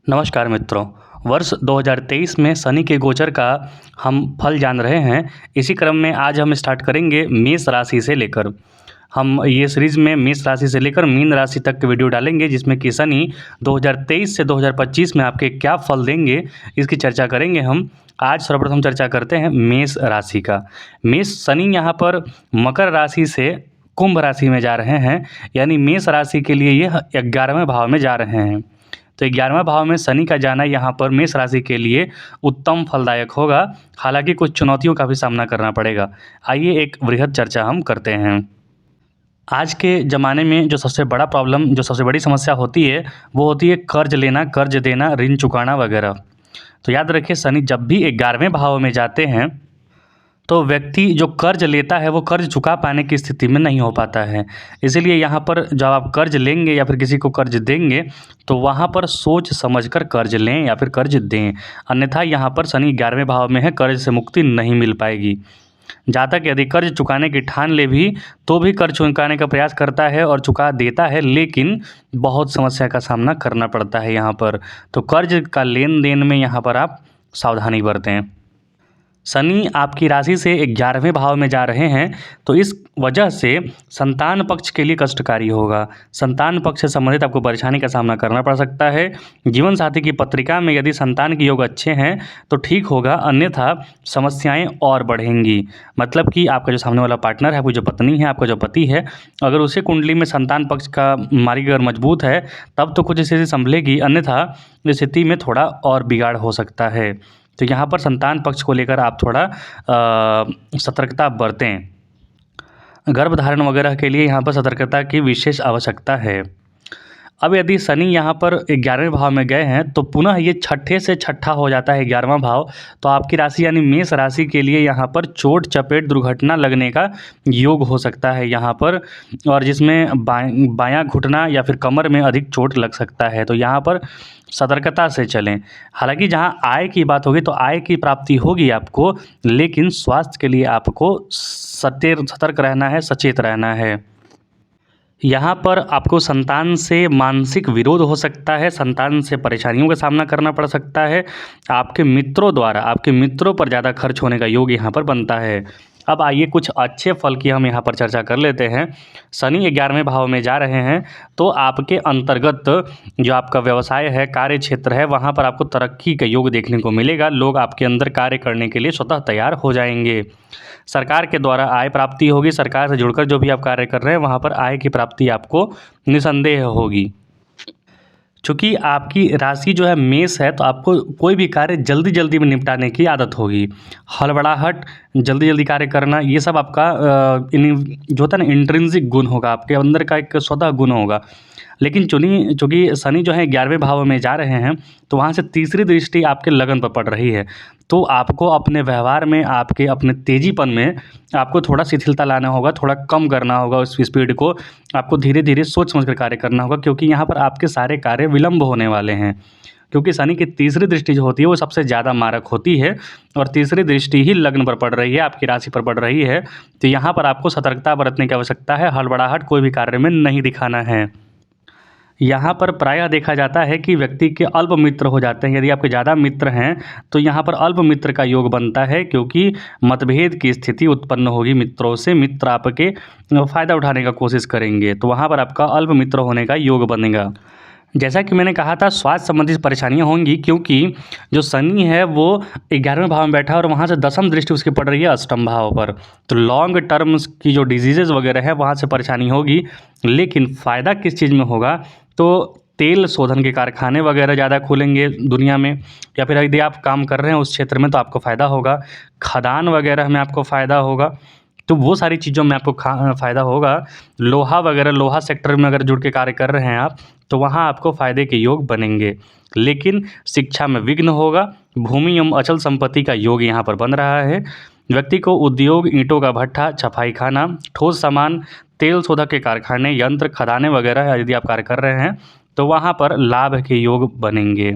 नमस्कार मित्रों। वर्ष 2023 में शनि के गोचर का हम फल जान रहे हैं। इसी क्रम में आज हम स्टार्ट करेंगे मेष राशि से लेकर। हम ये सीरीज़ में मेष राशि से लेकर मीन राशि तक के वीडियो डालेंगे, जिसमें कि शनि 2023 से 2025 में आपके क्या फल देंगे, इसकी चर्चा करेंगे हम। आज सर्वप्रथम चर्चा करते हैं मेष राशि का। मेष शनि यहाँ पर मकर राशि से कुंभ राशि में जा रहे हैं, यानी मेष राशि के लिए ये 11वें भाव में जा रहे हैं। तो 11वें भाव में शनि का जाना यहाँ पर मेष राशि के लिए उत्तम फलदायक होगा। हालांकि कुछ चुनौतियों का भी सामना करना पड़ेगा। आइए एक वृहद चर्चा हम करते हैं। आज के ज़माने में जो सबसे बड़ा प्रॉब्लम, जो सबसे बड़ी समस्या होती है, वो होती है कर्ज लेना, कर्ज देना, ऋण चुकाना वगैरह। तो याद रखिए, शनि जब भी 11वें भाव में जाते हैं तो व्यक्ति जो कर्ज लेता है वो कर्ज चुका पाने की स्थिति में नहीं हो पाता है। इसीलिए यहाँ पर जब आप कर्ज लेंगे या फिर किसी को कर्ज देंगे तो वहाँ पर सोच समझकर कर्ज लें या फिर कर्ज दें, अन्यथा यहाँ पर शनि 11वें भाव में है, कर्ज से मुक्ति नहीं मिल पाएगी। जहाँ तक यदि कर्ज चुकाने की ठान ले भी तो भी कर्ज चुकाने का प्रयास करता है और चुका देता है, लेकिन बहुत समस्या का सामना करना पड़ता है यहाँ पर। तो कर्ज का लेन देन में यहाँ पर आप सावधानी बरतें। शनि आपकी राशि से 11वें भाव में जा रहे हैं, तो इस वजह से संतान पक्ष के लिए कष्टकारी होगा। संतान पक्ष से संबंधित आपको परेशानी का सामना करना पड़ सकता है। जीवन साथी की पत्रिका में यदि संतान के योग अच्छे हैं तो ठीक होगा, अन्यथा समस्याएं और बढ़ेंगी। मतलब कि आपका जो सामने वाला पार्टनर है, आपकी जो पत्नी है, आपका जो पति है, अगर उसे कुंडली में संतान पक्ष का मार्ग अगर मजबूत है तब तो कुछ स्थिति संभलेगी, अन्यथा स्थिति में थोड़ा और बिगाड़ हो सकता है। तो यहाँ पर संतान पक्ष को लेकर आप थोड़ा सतर्कता बरतें। गर्भधारण वगैरह के लिए यहाँ पर सतर्कता की विशेष आवश्यकता है। अब यदि शनि यहाँ पर 11वें भाव में गए हैं तो पुनः ये छठे से छठा हो जाता है 11वां भाव। तो आपकी राशि यानी मेष राशि के लिए यहाँ पर चोट चपेट दुर्घटना लगने का योग हो सकता है यहाँ पर, और जिसमें बायां घुटना या फिर कमर में अधिक चोट लग सकता है। तो यहाँ पर सतर्कता से चलें। हालांकि जहाँ आय की बात होगी तो आय की प्राप्ति होगी आपको, लेकिन स्वास्थ्य के लिए आपको सतर्क रहना है, सचेत रहना है। यहाँ पर आपको संतान से मानसिक विरोध हो सकता है, संतान से परेशानियों का सामना करना पड़ सकता है। आपके मित्रों द्वारा, आपके मित्रों पर ज़्यादा खर्च होने का योग यहाँ पर बनता है। अब आइए कुछ अच्छे फल की हम यहाँ पर चर्चा कर लेते हैं। शनि 11वें भाव में जा रहे हैं तो आपके अंतर्गत जो आपका व्यवसाय है, कार्य क्षेत्र है, वहाँ पर आपको तरक्की का योग देखने को मिलेगा। लोग आपके अंदर कार्य करने के लिए स्वतः तैयार हो जाएंगे। सरकार के द्वारा आय प्राप्ति होगी। सरकार से जुड़कर जो भी आप कार्य कर रहे हैं वहाँ पर आय की प्राप्ति आपको निसंदेह होगी। चूँकि आपकी राशि जो है मेष है, तो आपको कोई भी कार्य जल्दी जल्दी में निपटाने की आदत होगी। हड़बड़ाहट, जल्दी जल्दी कार्य करना, ये सब आपका जो होता है ना, इंट्रिंसिक गुण होगा, आपके अंदर का एक स्वतः गुण होगा। लेकिन चूँकि शनि जो है 11वें भाव में जा रहे हैं तो वहाँ से तीसरी दृष्टि आपके लगन पर पड़ रही है। तो आपको अपने व्यवहार में, आपके अपने तेजीपन में आपको थोड़ा शिथिलता लाना होगा, थोड़ा कम करना होगा उस स्पीड को। आपको धीरे धीरे सोच समझ कर कार्य करना होगा, क्योंकि यहाँ पर आपके सारे कार्य विलंब होने वाले हैं। क्योंकि शनि की तीसरी दृष्टि जो होती है वो सबसे ज़्यादा मारक होती है, और तीसरी दृष्टि ही लग्न पर पड़ रही है, आपकी राशि पर पड़ रही है। तो यहाँ पर आपको सतर्कता बरतने की आवश्यकता है। हड़बड़ाहट कोई भी कार्य में नहीं दिखाना है। यहाँ पर प्रायः देखा जाता है कि व्यक्ति के अल्प मित्र हो जाते हैं। यदि आपके ज़्यादा मित्र हैं तो यहाँ पर अल्प मित्र का योग बनता है, क्योंकि मतभेद की स्थिति उत्पन्न होगी मित्रों से। मित्र आपके फ़ायदा उठाने का कोशिश करेंगे, तो वहाँ पर आपका अल्प मित्र होने का योग बनेगा। जैसा कि मैंने कहा था, स्वास्थ्य संबंधित परेशानियां होंगी, क्योंकि जो शनि है वो 11वें भाव में बैठा है और वहाँ से दसम दृष्टि उसकी पड़ रही है अष्टम भाव पर। तो लॉन्ग टर्म्स की जो डिजीज़ेज़ वगैरह है वहाँ से परेशानी होगी। लेकिन फ़ायदा किस चीज़ में होगा, तो तेल शोधन के कारखाने वगैरह ज़्यादा खुलेंगे दुनिया में, या फिर यदि आप काम कर रहे हैं उस क्षेत्र में तो आपको फ़ायदा होगा। खदान वगैरह में आपको फ़ायदा होगा, तो वो सारी चीज़ों में आपको फ़ायदा होगा। लोहा वगैरह, लोहा सेक्टर में अगर जुड़ के कार्य कर रहे हैं आप, तो वहाँ आपको फ़ायदे के योग बनेंगे। लेकिन शिक्षा में विघ्न होगा। भूमि एवं अचल संपत्ति का योग यहाँ पर बन रहा है। व्यक्ति को उद्योग, ईंटों का भट्ठा, छपाई खाना, ठोस सामान, तेल शोधक के कारखाने, यंत्र, खदानें वगैरह यदि आप कार्य कर रहे हैं तो वहाँ पर लाभ के योग बनेंगे।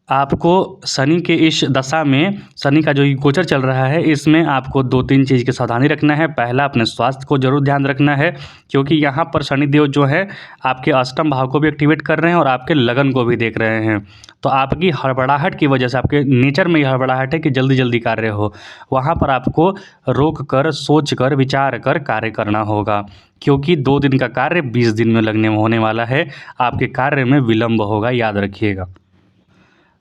आपको शनि के इस दशा में शनि का जो ये गोचर चल रहा है, इसमें आपको 2-3 चीज़ की सावधानी रखना है। पहला, अपने स्वास्थ्य को ज़रूर ध्यान रखना है, क्योंकि यहाँ पर शनिदेव जो है आपके अष्टम भाव को भी एक्टिवेट कर रहे हैं और आपके लगन को भी देख रहे हैं। तो आपकी हड़बड़ाहट की वजह से, आपके नेचर में ये हड़बड़ाहट है कि जल्दी-जल्दी कार्य हो, वहाँ पर आपको रोक कर, सोच कर, विचार कर कार्य करना होगा, क्योंकि 2 दिन का कार्य 20 दिन में लगने होने वाला है। आपके कार्य में विलंब होगा, याद रखिएगा।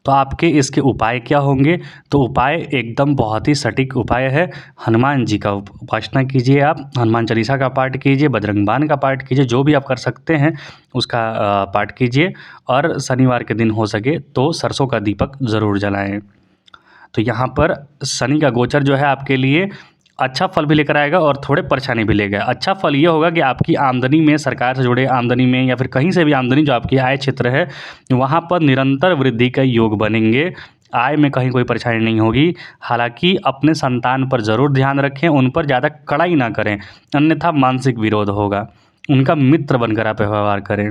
तो आपके इसके उपाय क्या होंगे? तो उपाय एकदम बहुत ही सटीक उपाय है। हनुमान जी का उपासना कीजिए, आप हनुमान चालीसा का पाठ कीजिए, बजरंग बाण का पाठ कीजिए, जो भी आप कर सकते हैं उसका पाठ कीजिए। और शनिवार के दिन हो सके तो सरसों का दीपक ज़रूर जलाएँ। तो यहाँ पर शनि का गोचर जो है आपके लिए अच्छा फल भी लेकर आएगा और थोड़े परेशानी भी लेगा। अच्छा फल ये होगा कि आपकी आमदनी में, सरकार से जुड़े आमदनी में या फिर कहीं से भी आमदनी जो आपकी आय क्षेत्र है, वहाँ पर निरंतर वृद्धि का योग बनेंगे। आय में कहीं कोई परेशानी नहीं होगी। हालाँकि अपने संतान पर ज़रूर ध्यान रखें, उन पर ज़्यादा कड़ाई ना करें, अन्यथा मानसिक विरोध होगा। उनका मित्र बनकर आप व्यवहार करें।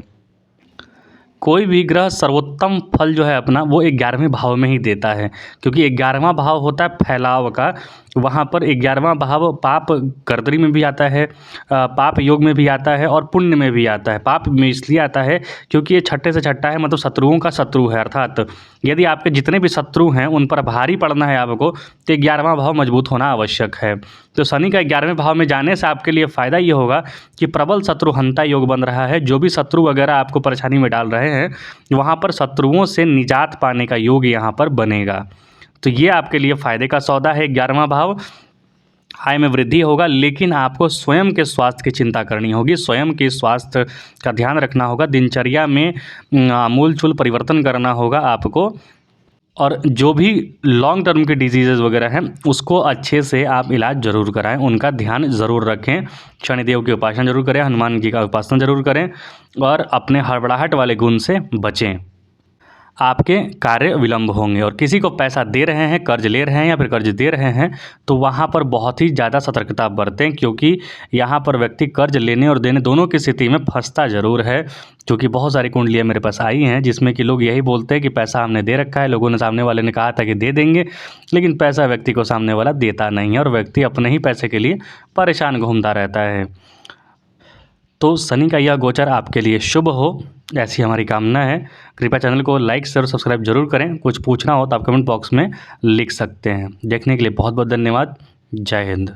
कोई भी ग्रह सर्वोत्तम फल जो है अपना, वो 11वें भाव में ही देता है, क्योंकि 11वां भाव होता है फैलाव का। वहाँ पर 11वां भाव पाप कर्तरी में भी आता है, पाप योग में भी आता है और पुण्य में भी आता है। पाप में इसलिए आता है क्योंकि ये छठे से छठा है, मतलब शत्रुओं का शत्रु है। अर्थात यदि आपके जितने भी शत्रु हैं उन पर भारी पड़ना है आपको, तो 11वां भाव मजबूत होना आवश्यक है। तो शनि का 11वें भाव में जाने से आपके लिए फ़ायदा ये होगा कि प्रबल शत्रुहंता योग बन रहा है। जो भी शत्रु वगैरह आपको परेशानी में डाल रहे हैं, वहाँ पर शत्रुओं से निजात पाने का योग यहाँ पर बनेगा। तो ये आपके लिए फ़ायदे का सौदा है। 11वां भाव, आय में वृद्धि होगा, लेकिन आपको स्वयं के स्वास्थ्य की चिंता करनी होगी, स्वयं के स्वास्थ्य का ध्यान रखना होगा, दिनचर्या में आमूल-चूल परिवर्तन करना होगा आपको। और जो भी लॉन्ग टर्म के डिजीज़ेज़ वगैरह हैं, उसको अच्छे से आप इलाज ज़रूर कराएँ, उनका ध्यान ज़रूर रखें। शनिदेव की उपासना ज़रूर करें, हनुमान जी का उपासना ज़रूर करें और अपने हड़बड़ाहट वाले गुण से बचें। आपके कार्य विलंब होंगे। और किसी को पैसा दे रहे हैं, कर्ज ले रहे हैं या फिर कर्ज दे रहे हैं, तो वहाँ पर बहुत ही ज़्यादा सतर्कता बरतें, क्योंकि यहाँ पर व्यक्ति कर्ज लेने और देने दोनों की स्थिति में फंसता ज़रूर है। क्योंकि बहुत सारी कुंडलियाँ मेरे पास आई हैं जिसमें कि लोग यही बोलते हैं कि पैसा हमने दे रखा है, लोगों ने, सामने वाले ने कहा था कि दे देंगे, लेकिन पैसा व्यक्ति को सामने वाला देता नहीं है और व्यक्ति अपने ही पैसे के लिए परेशान घूमता रहता है। तो शनि का यह गोचर आपके लिए शुभ हो, ऐसी हमारी कामना है। कृपया चैनल को लाइक शेयर और सब्सक्राइब जरूर करें। कुछ पूछना हो तो आप कमेंट बॉक्स में लिख सकते हैं। देखने के लिए बहुत बहुत धन्यवाद। जय हिंद।